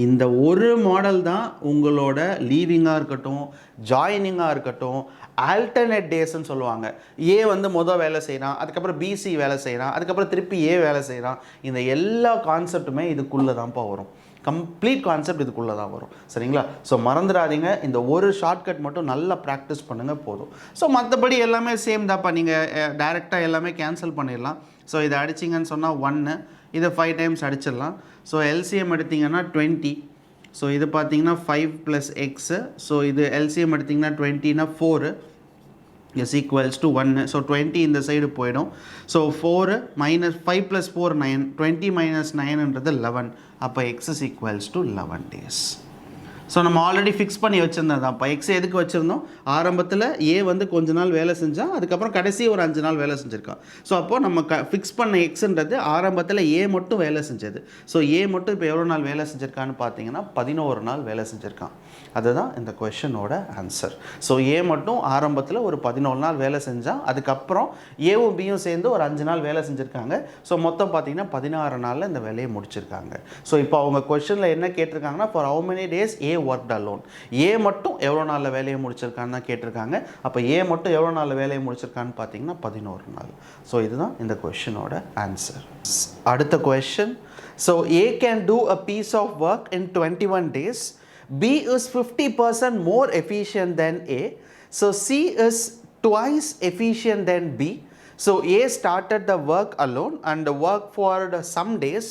இந்த ஒரு மாடல் தான் உங்களோட லீவிங்காக இருக்கட்டும், ஜாயினிங்காக இருக்கட்டும், ஆல்டர்னேட் டேஸ்ன்னு சொல்லுவாங்க. ஏ வந்து மொதல் வேலை செய்கிறான், அதுக்கப்புறம் பிசி வேலை செய்கிறான், அதுக்கப்புறம் திருப்பி ஏ வேலை செய்கிறான். இந்த எல்லா கான்செப்ட்டுமே இதுக்குள்ளே தான்ப்பா வரும். கம்ப்ளீட் கான்செப்ட் இதுக்குள்ளே தான் வரும். சரிங்களா? ஸோ மறந்துடாதீங்க, இந்த ஒரு ஷார்ட்கட் மட்டும் நல்லா ப்ராக்டிஸ் பண்ணுங்கள் போதும். ஸோ மற்றபடி எல்லாமே சேம் தான்ப்பா. நீங்கள் டைரெக்டாக எல்லாமே கேன்சல் பண்ணிடலாம். ஸோ இதை அடிச்சிங்கன்னு சொன்னால் 1, இதை 5 டைம்ஸ் அடிச்சிடலாம். ஸோ எல்சிஎம் எடுத்திங்கன்னா 20. ஸோ இது பார்த்தீங்கன்னா 5 + x. ஸோ இது எல்சிஎம் எடுத்திங்கன்னா 20னா 4 is equals to 1. ஸோ 20 இந்த சைடு போயிடும். ஸோ 4 - 5 + 4 9. 20 - 9ன்றது 11. அப்போ x is equals to 11 days. So நம்ம ஆல்ரெடி ஃபிக்ஸ் பண்ணி வச்சுருந்தோம் தான். இப்போ எக்ஸ் எதுக்கு வச்சுருந்தோம்? ஆரம்பத்தில் ஏ வந்து கொஞ்ச நாள் வேலை செஞ்சால், அதுக்கப்புறம் கடைசி ஒரு 5 நாள் வேலை செஞ்சுருக்கான். ஸோ அப்போது நம்ம ஃபிக்ஸ் பண்ண எக்ஸுன்றது ஆரம்பத்தில் ஏ மட்டும் வேலை செஞ்சது. ஸோ ஏ மட்டும் இப்போ எவ்வளோ நாள் வேலை செஞ்சுருக்கான்னு பார்த்தீங்கன்னா 11 நாள் வேலை செஞ்சுருக்கான். அதுதான் இந்த கொஷனோட ஆன்சர். ஸோ ஏ மட்டும் ஆரம்பத்தில் ஒரு 11 நாள் வேலை செஞ்சால், அதுக்கப்புறம் ஏவும் பியும் சேர்ந்து ஒரு 5 நாள் வேலை செஞ்சுருக்காங்க. ஸோ மொத்தம் பார்த்தீங்கன்னா 16 நாளில் இந்த வேலையை முடிச்சிருக்காங்க. ஸோ இப்போ அவங்க கொஷனில் என்ன கேட்டிருக்காங்கன்னா, for how many days A worked alone. A மட்டும் எவ்வளோ நாளில் வேலையை முடிச்சிருக்கான்னு தான் கேட்டிருக்காங்க. அப்போ ஏ மட்டும் எவ்வளோ நாளில் வேலையை முடிச்சிருக்கான்னு பார்த்தீங்கன்னா 11 நாள். ஸோ இதுதான் இந்த கொஷனோட ஆன்சர். அடுத்த question. So A can do a piece of work in 21 days. B is 50% more efficient than A. So C is twice efficient than B. So A started the work alone and worked for some days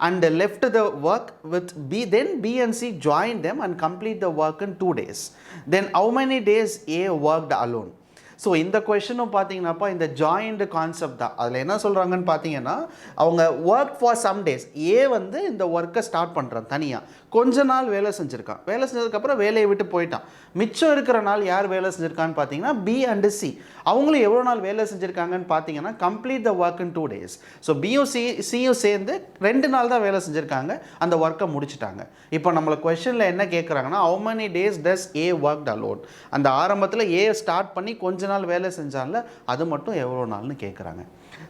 and left the work with B. Then B and C joined them and complete the work in 2 days. Then how many days A worked alone? So இந்த கொஷனும் பார்த்தீங்கன்னாப்பா இந்த joint concept தான். அதில் என்ன சொல்கிறாங்கன்னு பார்த்தீங்கன்னா, அவங்க work for some days. ஏ வந்து இந்த ஒர்க்கை ஸ்டார்ட் பண்ணுறான் தனியாக. கொஞ்ச நாள் வேலை செஞ்சுருக்கான். வேலை செஞ்சதுக்கப்புறம் வேலையை விட்டு போயிட்டான். மிச்சம் இருக்கிற நாள் யார் வேலை செஞ்சுருக்கான்னு பார்த்தீங்கன்னா பி அண்டு சி. அவங்களும் எவ்வளோ நாள் வேலை செஞ்சுருக்காங்கன்னு பார்த்தீங்கன்னா complete the work in 2 days. So பியும் சியும் சேர்ந்து 2 நாள் தான் வேலை செஞ்சுருக்காங்க, அந்த ஒர்க்கை முடிச்சுட்டாங்க. இப்போ நம்மளை கொஷனில் என்ன கேட்குறாங்கன்னா, how many days does A worked alone. அந்த ஆரம்பத்தில் ஏ ஸ்டார்ட் பண்ணி கொஞ்ச நாள் வேலை செஞ்சால அது மட்டும் எவ்வளோ நாள்னு கேட்குறாங்க.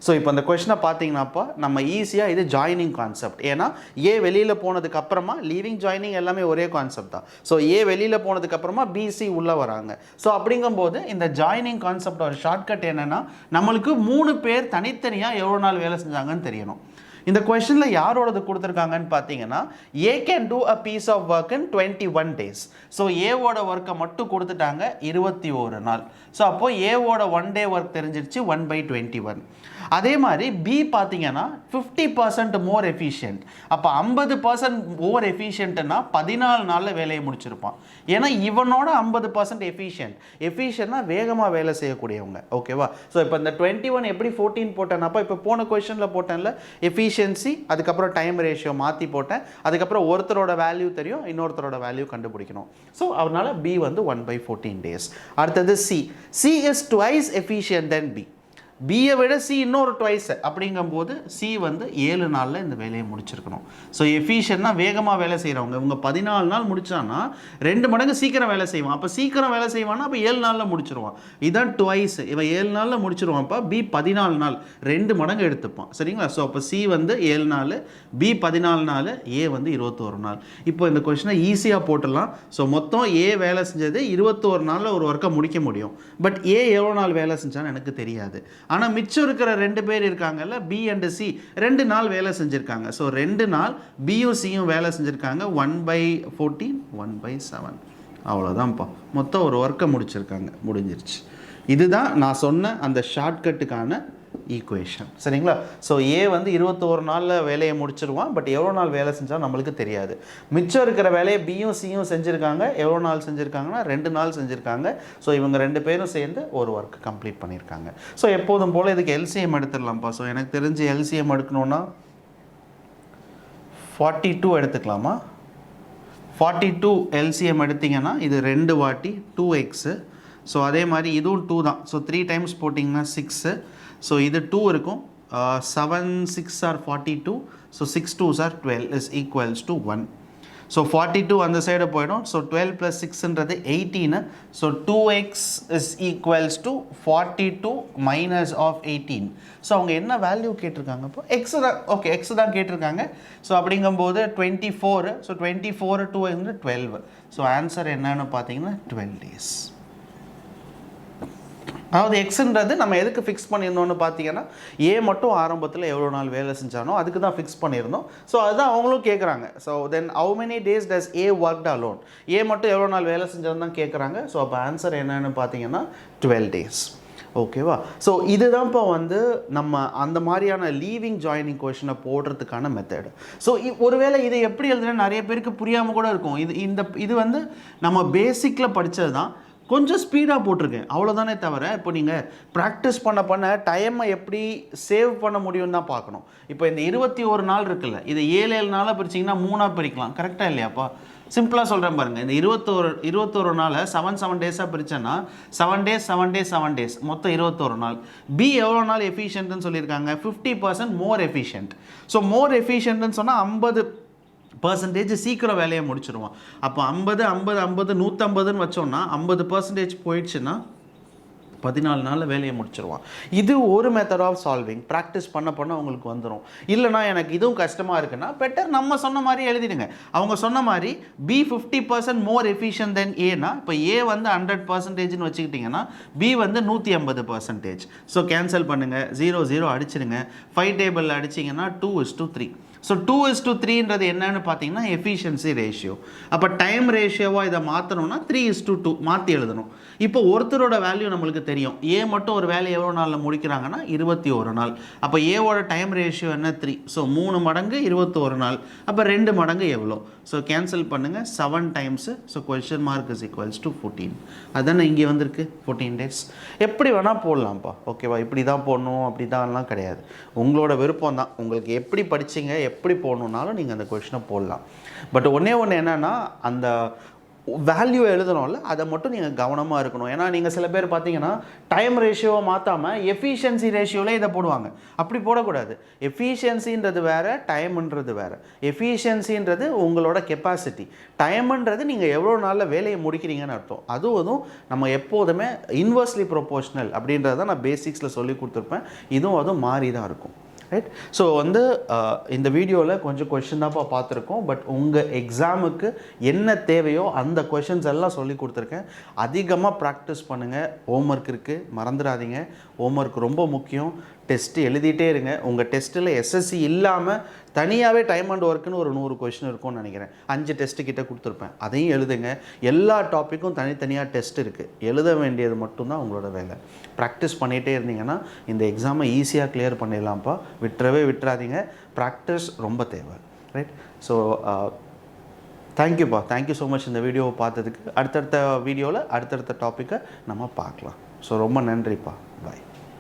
ஸோ இப்போ அந்த கொஷனை பார்த்தீங்கன்னாப்பா நம்ம ஈஸியாக இது ஜாயினிங் கான்செப்ட். ஏன்னா ஏ வெளியில் போனதுக்கு அப்புறமா லீவிங் ஜாயினிங் எல்லாமே ஒரே கான்செப்ட் தான். ஸோ ஏ வெளியில் போனதுக்கு அப்புறமா பிசி உள்ளே வராங்க. ஸோ அப்படிங்கும்போது இந்த ஜாயினிங் கான்செப்ட் ஒரு ஷார்ட்கட் என்னென்னா, நம்மளுக்கு 3 பேர் தனித்தனியாக எவ்வளோ நாள் வேலை செஞ்சாங்கன்னு தெரியணும். இந்த கொஸ்டினில் யாரோடது கொடுத்துருக்காங்கன்னு பார்த்தீங்கன்னா A can do a piece of work in 21 days. So ஏவோட ஒர்க்கை மட்டும் கொடுத்துட்டாங்க 21 நாள். ஸோ அப்போது ஏவோட 1 day ஒர்க் தெரிஞ்சிருச்சு 1/21. அதே மாதிரி பி பார்த்தீங்கன்னா 50% மோர் எஃபிஷியன்ட். அப்போ 50% மோர் எஃபிஷியன்ட்னா 14 நாளில் வேலையை முடிச்சிருப்பான். ஏன்னா இவனோட 50% எஃபிஷியன்ட்னா வேகமாக வேலை செய்யக்கூடியவங்க. ஓகேவா? ஸோ இப்போ இந்த 21 எப்படி 14 போட்டேன்னாப்பா இப்போ போன கொஸ்டினில் போட்டேன்ல எஃபிஷியன்சி, அதுக்கப்புறம் டைம் ரேஷியோ மாற்றி போட்டேன், அதுக்கப்புறம் ஒருத்தரோட வேல்யூ தெரியும், இன்னொருத்தரோட வேல்யூ கண்டுபிடிக்கணும். ஸோ அதனால பி வந்து 1/14 days. அடுத்தது C is twice efficient than B. பியை விட சி இன்னொரு ட்வைஸ் அப்படிங்கும்போது சி வந்து 7 நாளில் இந்த வேலையை முடிச்சிருக்கணும். ஸோ எஃபிஷியன்ட்னா வேகமாக வேலை செய்கிறவங்க. இவங்க 14 நாள் முடிச்சான்னா 2 மடங்கு சீக்கிரம் வேலை செய்வான். அப்போ சீக்கிரம் வேலை செய்வான்னா அப்போ 7 நாளில் முடிச்சிருவான். இதுதான் ட்வைஸ். இவன் 7 நாளில் முடிச்சிருவான்ப்பா. பி 14 நாள், 2 மடங்கு எடுத்துப்பான். சரிங்களா? ஸோ அப்போ சி வந்து 7 நாள், பி 14 நாள், ஏ வந்து 21 நாள். இப்போ இந்த கொஸ்டினை ஈஸியாக போட்டுடலாம். ஸோ மொத்தம் ஏ வேலை செஞ்சது 21 நாளில் ஒரு ஒர்க்கை முடிக்க முடியும். பட் ஏ எவ்வளோ நாள் வேலை செஞ்சான்னு எனக்கு தெரியாது. ஆனால் மிச்சம் இருக்கிற 2 பேர் இருக்காங்கல்ல, பி அண்ட் சி, 2 நாள் வேலை செஞ்சுருக்காங்க. ஸோ 2 நாள் பியும் சியும் வேலை செஞ்சுருக்காங்க. 1/14, 1/7. அவ்வளோதான்ப்பா. மொத்தம் ஒரு ஒர்க்கை முடிச்சிருக்காங்க. முடிஞ்சிருச்சு. இதுதான் நான் சொன்ன அந்த ஷார்ட்கட்டுக்கான ஈக்குவேஷன். சரிங்களா? ஸோ ஏ வந்து 21 நாளில் வேலையை முடிச்சிருவான். பட் எவ்வளோ நாள் வேலை செஞ்சால் நம்மளுக்கு தெரியாது. மிச்சம் இருக்கிற வேலையை பியும் சியும் செஞ்சுருக்காங்க. எவ்வளோ நாள் செஞ்சுருக்காங்கன்னா 2 நாள் செஞ்சுருக்காங்க. ஸோ இவங்க 2 பேரும் சேர்ந்து ஒரு ஒர்க் கம்ப்ளீட் பண்ணியிருக்காங்க. ஸோ எப்போதும் போல் இதுக்கு எல்சிஎம் எடுத்துடலாம்ப்பா. ஸோ எனக்கு தெரிஞ்சு எல்சிஎம் எடுக்கணுன்னா 42 எடுத்துக்கலாமா? 42 எல்சிஎம் எடுத்திங்கன்னா இது 2 வாட்டி 2x. ஸோ அதே மாதிரி இதுவும் 2 தான். ஸோ 3 டைம்ஸ் போட்டிங்கன்னா 6. ஸோ இது 2 இருக்கும். 7 6 are 42. So 6 2s are 12 is equals to 1. So 42 அந்த சைடு போயிடும். So 12 + 6ன்றது 18. So 2x is equals to 42 minus of 18. So அவங்க என்ன வேல்யூ கேட்டிருக்காங்க? இப்போ எக்ஸ் தான். ஓகே, எக்ஸ் தான் கேட்டிருக்காங்க. ஸோ அப்படிங்கும்போது 24. ஸோ 24 2 வந்து 12. ஸோ ஆன்சர் என்னன்னு பார்த்தீங்கன்னா 12 days. அதாவது எக்ஸுன்றது நம்ம எதுக்கு ஃபிக்ஸ் பண்ணியிருந்தோம்னு பார்த்தீங்கன்னா ஏ மட்டும் ஆரம்பத்தில் எவ்வளோ நாள் வேலை செஞ்சானோ அதுக்கு தான் ஃபிக்ஸ் பண்ணியிருந்தோம். ஸோ அதுதான் அவங்களும் கேட்குறாங்க. So then how many days does A worked alone? A மட்டும் எவ்வளோ நாள் வேலை செஞ்சோன்னு தான் கேட்குறாங்க. ஸோ அப்போ ஆன்சர் என்னன்னு பார்த்தீங்கன்னா 12 days. ஓகேவா? ஸோ இதுதான் இப்போ வந்து நம்ம அந்த மாதிரியான லீவிங் ஜாயினிங் கொஷனை போடுறதுக்கான மெத்தடு. ஸோ ஒருவேளை இதை எப்படி எழுதுனா நிறைய பேருக்கு புரியாமல் கூட இருக்கும். இது வந்து நம்ம பேசிக்கில் படித்தது தான். கொஞ்சம் ஸ்பீடாக போட்டிருக்கேன் அவ்வளோதானே தவிர இப்போ நீங்கள் ப்ராக்டிஸ் பண்ண டைமை எப்படி சேவ் பண்ண முடியும்னு தான் பார்க்கணும். இப்போ இந்த 21 நாள் இருக்குல்ல, இதை 7 நாளாக பிரிச்சிங்கன்னா 3ஆக பிரிக்கலாம். கரெக்டாக இல்லையாப்பா? சிம்பிளாக சொல்கிறேன் பாருங்கள். இந்த 21 நாளை 7 டேஸாக பிரித்தேன்னா 7 days 7 days 7 days மொத்தம் 21 நாள். பி எவ்வளோ நாள் எஃபிஷியன்ட்னு சொல்லியிருக்காங்க? 50% மோர் எஃபிஷியன்ட். ஸோ மோர் எஃபிஷியன்ட்னு சொன்னால் 50% சீக்கிரம் வேலையை முடிச்சிடுவான். அப்போ 50 50 50 150ன்னு வச்சோன்னா 50% போயிடுச்சுன்னா 14 நாளில் வேலையை முடிச்சிருவான். இது ஒரு மெத்தட் ஆஃப் சால்விங். ப்ராக்டிஸ் பண்ண உங்களுக்கு வந்துடும். இல்லைனா எனக்கு இதுவும் கஷ்டமாக இருக்குன்னா பெட்டர் நம்ம சொன்ன மாதிரி எழுதிடுங்க. அவங்க சொன்ன மாதிரி பி 50% மோர் எஃபிஷியன்ட் தென் ஏன்னா இப்போ ஏ வந்து 100%ன்னு வச்சுக்கிட்டிங்கன்னா பி வந்து 150%. ஸோ கேன்சல் பண்ணுங்கள், 0 0 அடிச்சிடுங்க. 5 டேபிளில் அடிச்சிங்கன்னா 2:3. ஸோ 2:3ன்றது என்னன்னு பார்த்தீங்கன்னா எஃபிஷியன்சி ரேஷியோ. அப்போ டைம் ரேஷியோவாக இதை மாற்றணும்னா 3:2 மாற்றி எழுதணும். இப்போ ஒருத்தரோட வேல்யூ நம்மளுக்கு தெரியும். ஏ மட்டும் ஒரு வேலையை எவ்வளோ நாளில் முடிக்கிறாங்கன்னா 21 நாள். அப்போ ஏவோட டைம் ரேஷியோ என்ன? 3. ஸோ 3 மடங்கு 21 நாள். அப்போ 2 மடங்கு எவ்வளோ? ஸோ கேன்சல் பண்ணுங்கள். 7 times. So question mark is equals to 14. அதுதானே இங்கே வந்திருக்கு 14 days. எப்படி வேணால் போடலாம்ப்பா. ஓகேவா? இப்படி தான் போடணும் அப்படி தான்லாம் கிடையாது. உங்களோட விருப்பம் தான். உங்களுக்கு எப்படி படிச்சிங்க எப்படி போடணுன்னாலும் நீங்கள் அந்த கொஷினை போடலாம். பட் ஒன்று என்னென்னா அந்த வேல்யூ எழுதணும்ல அதை மட்டும் நீங்கள் கவனமாக இருக்கணும். ஏன்னா நீங்கள் சில பேர் பார்த்தீங்கன்னா டைம் ரேஷியோவை மாற்றாமல் எஃபிஷியன்சி ரேஷியோவில் இதை போடுவாங்க. அப்படி போடக்கூடாது. எஃபிஷியன்சின்றது வேறு, டைம்ன்றது வேறு. எஃபிஷியன்சின்றது உங்களோட கெப்பாசிட்டி, டைம்ன்றது நீங்கள் எவ்வளோ நாளில் வேலையை முடிக்கிறீங்கன்னு அர்த்தம். அதுவும் நம்ம எப்போதுமே இன்வெர்ஸ்லி ப்ரொபோர்ஷனல் அப்படின்றத நான் பேசிக்ஸில் சொல்லி கொடுத்துருப்பேன். இதுவும் அதுவும் மாறி தான் இருக்கும். ரைட். ஸோ வந்து இந்த வீடியோவில் கொஞ்சம் கொஷின் தான்ப்பா பார்த்துருக்கோம். பட் உங்கள் எக்ஸாமுக்கு என்ன தேவையோ அந்த கொஷின்ஸ் எல்லாம் சொல்லி கொடுத்துருக்கேன். அதிகமாக ப்ராக்டிஸ் பண்ணுங்கள். ஹோம்ஒர்க் இருக்குது, மறந்துடாதீங்க. ஹோம்ஒர்க் ரொம்ப முக்கியம். டெஸ்ட்டு எழுதிட்டே இருங்க. உங்கள் டெஸ்ட்டில் எஸ்எஸ்சி இல்லாமல் தனியாகவே டைம் அண்ட் ஒர்க்குன்னு ஒரு 100 கொஷின் இருக்கும்னு நினைக்கிறேன். 5 டெஸ்ட்டு கிட்ட கொடுத்துருப்பேன். அதையும் எழுதுங்க. எல்லா டாப்பிக்கும் தனித்தனியாக டெஸ்ட் இருக்குது. எழுத வேண்டியது மட்டும்தான் உங்களோட வேலை. ப்ராக்டிஸ் பண்ணிகிட்டே இருந்தீங்கன்னா இந்த எக்ஸாமை ஈஸியாக கிளியர் பண்ணிடலாம்ப்பா. விட்டுறாதீங்க. ப்ராக்டிஸ் ரொம்ப தேவை. ரைட். ஸோ தேங்க்யூப்பா. தேங்க்யூ ஸோ மச் இந்த வீடியோவை பார்த்ததுக்கு. அடுத்தடுத்த வீடியோவில் அடுத்தடுத்த டாப்பிக்கை நம்ம பார்க்கலாம். ஸோ ரொம்ப நன்றிப்பா. பாய்.